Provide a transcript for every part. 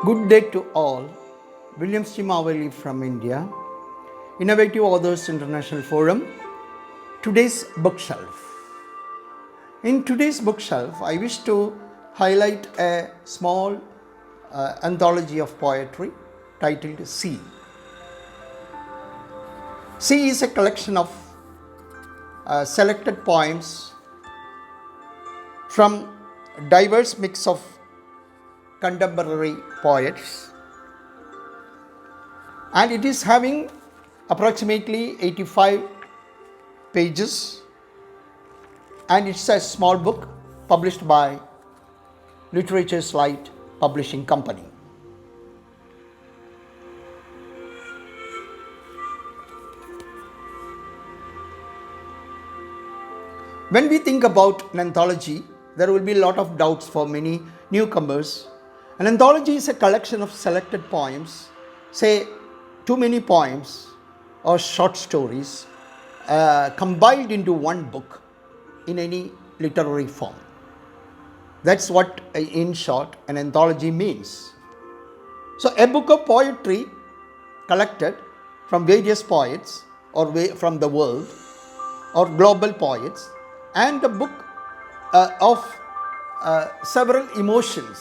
Good day to all. Williamsji Maveli from India, Innovative Authors International Forum. Today's bookshelf. In today's bookshelf, I wish to highlight a small anthology of poetry titled Sea. Sea is a collection of selected poems from diverse mix of contemporary poets, and it is having approximately 85 pages, and it's a small book published by Literature's Light Publishing Company. When we think about an anthology, there will be a lot of doubts for many newcomers. An anthology is a collection of selected poems, say too many poems or short stories compiled into one book in any literary form. That's what, in short, an anthology means. So a book of poetry collected from various poets or from the world or global poets, and a book of several emotions.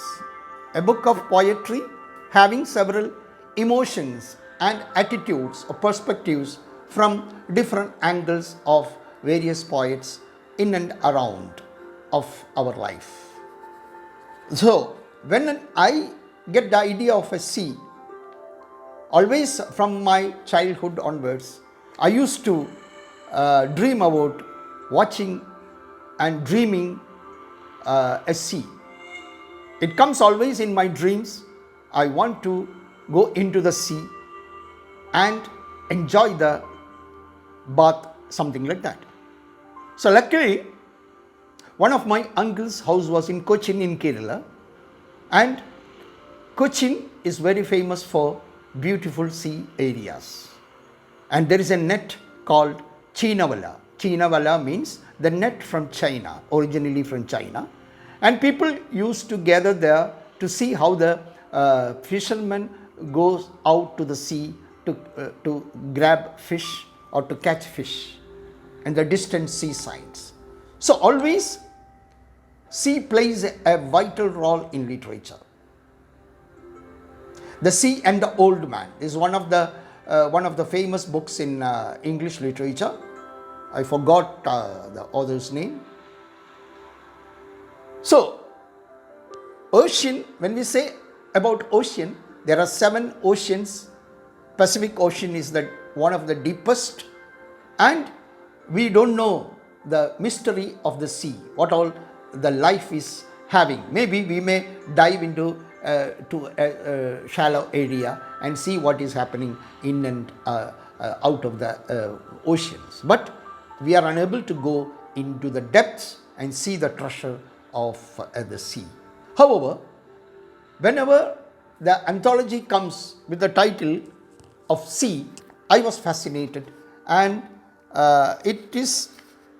A book of poetry having several emotions and attitudes or perspectives from different angles of various poets in and around of our life. So, when I get the idea of a sea, always from my childhood onwards, I used to dream about watching and dreaming a sea. It comes always in my dreams. I want to go into the sea and enjoy the bath, something like that. So luckily, one of my uncle's house was in Cochin in Kerala, and Cochin is very famous for beautiful sea areas. And there is a net called Chinavala. Chinavala means the net from China, originally from China. And people used to gather there to see how the fishermen goes out to the sea to grab fish or to catch fish and the distant seasides. So always sea plays a vital role in literature. The Sea and the Old Man is one of the famous books in English literature. I forgot the author's name. So, ocean, when we say about ocean, there are 7 oceans. Pacific Ocean is one of the deepest, and we don't know the mystery of the sea, what all the life is having. Maybe we may dive into to a shallow area and see what is happening in and out of the oceans. But we are unable to go into the depths and see the treasure of the sea. However, whenever the anthology comes with the title of Sea, I was fascinated, and it is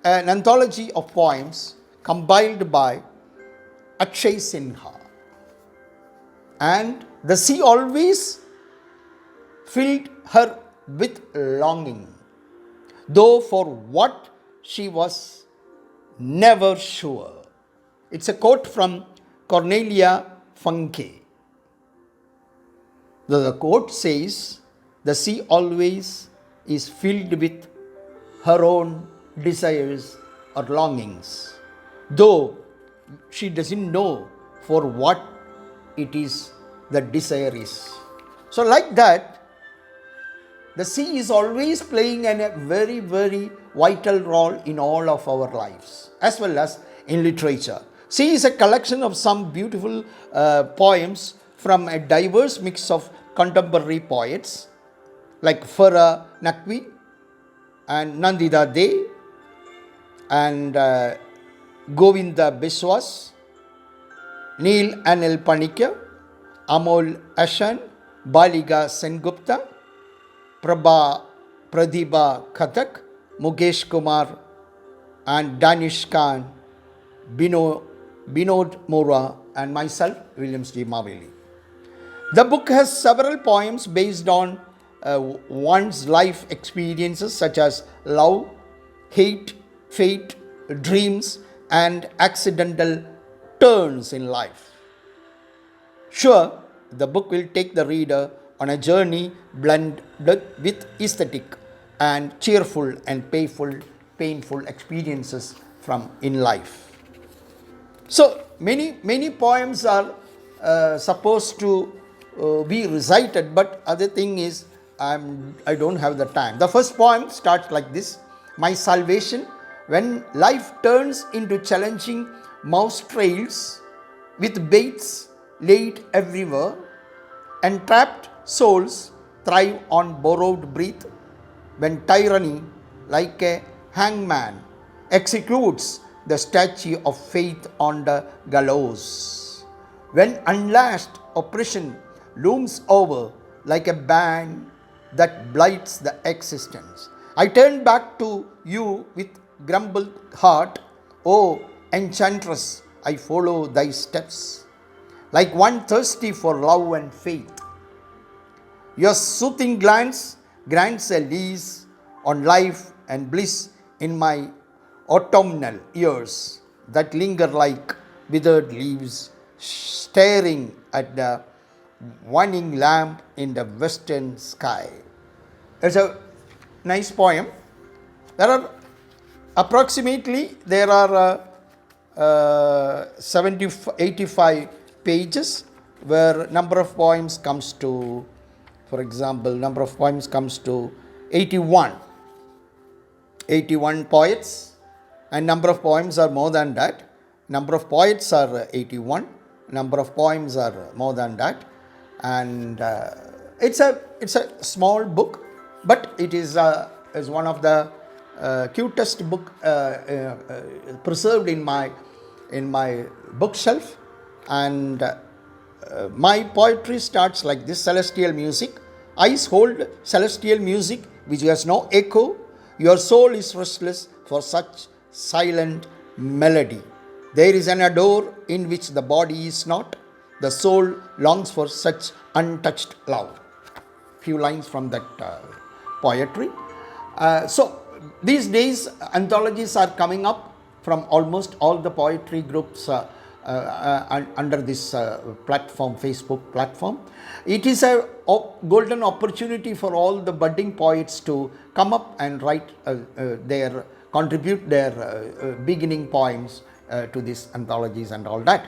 an anthology of poems compiled by Akshay Sinha. And the sea always filled her with longing, though for what she was never sure. It's a quote from Cornelia Funke. The quote says, "The sea always is filled with her own desires or longings, though she doesn't know for what it is the desire is." So like that, the sea is always playing a very, very vital role in all of our lives, as well as in literature. Sea is a collection of some beautiful poems from a diverse mix of contemporary poets like Farah Naqvi and Nandita De and Govinda Biswas, Neil Anil Panikkar, Amol Ashan, Baliga Sengupta, Pradibha Khatak, Mukesh Kumar, and Danish Khan, Binod Mora, and myself, Williamsji Maveli. The book has several poems based on one's life experiences such as love, hate, fate, dreams, and accidental turns in life. Sure, the book will take the reader on a journey blended with aesthetic and cheerful and painful experiences from in life. So many poems are supposed to be recited, but other thing is I don't have the time. The first poem starts like this: My salvation, when life turns into challenging mouse trails with baits laid everywhere, entrapped souls thrive on borrowed breath. When tyranny, like a hangman, executes the statue of faith on the gallows. When unlashed oppression looms over like a band that blights the existence, I turn back to you with grumbled heart. O enchantress, I follow thy steps, like one thirsty for love and faith. Your soothing glance grants a lease on life and bliss in my autumnal years that linger like withered leaves, staring at the waning lamp in the western sky. It's a nice poem. There are approximately 85 pages, where number of poems comes to, for example, number of poems comes to 81 poets, and number of poems are more than that. Number of poets are 81, number of poems are more than that, and it's a small book, but it is one of the cutest book preserved in my bookshelf. And my poetry starts like this: celestial music. Eyes hold celestial music which has no echo. Your soul is restless for such silent melody. There is an adore in which the body is not. The soul longs for such untouched love. Few lines from that poetry. So these days anthologies are coming up from almost all the poetry groups under this platform, Facebook platform. It is a golden opportunity for all the budding poets to come up and write contribute their beginning poems to these anthologies and all that.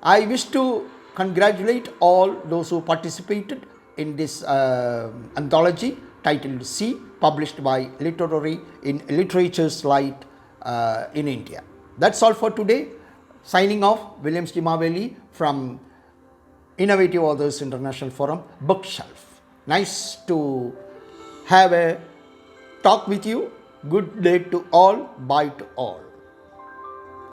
I wish to congratulate all those who participated in this anthology titled C, published by Literature's Light in India. That's all for today. Signing off, Williamsji Maveli from Innovative Authors International Forum, Bookshelf. Nice to have a talk with you. Good day to all. Bye to all.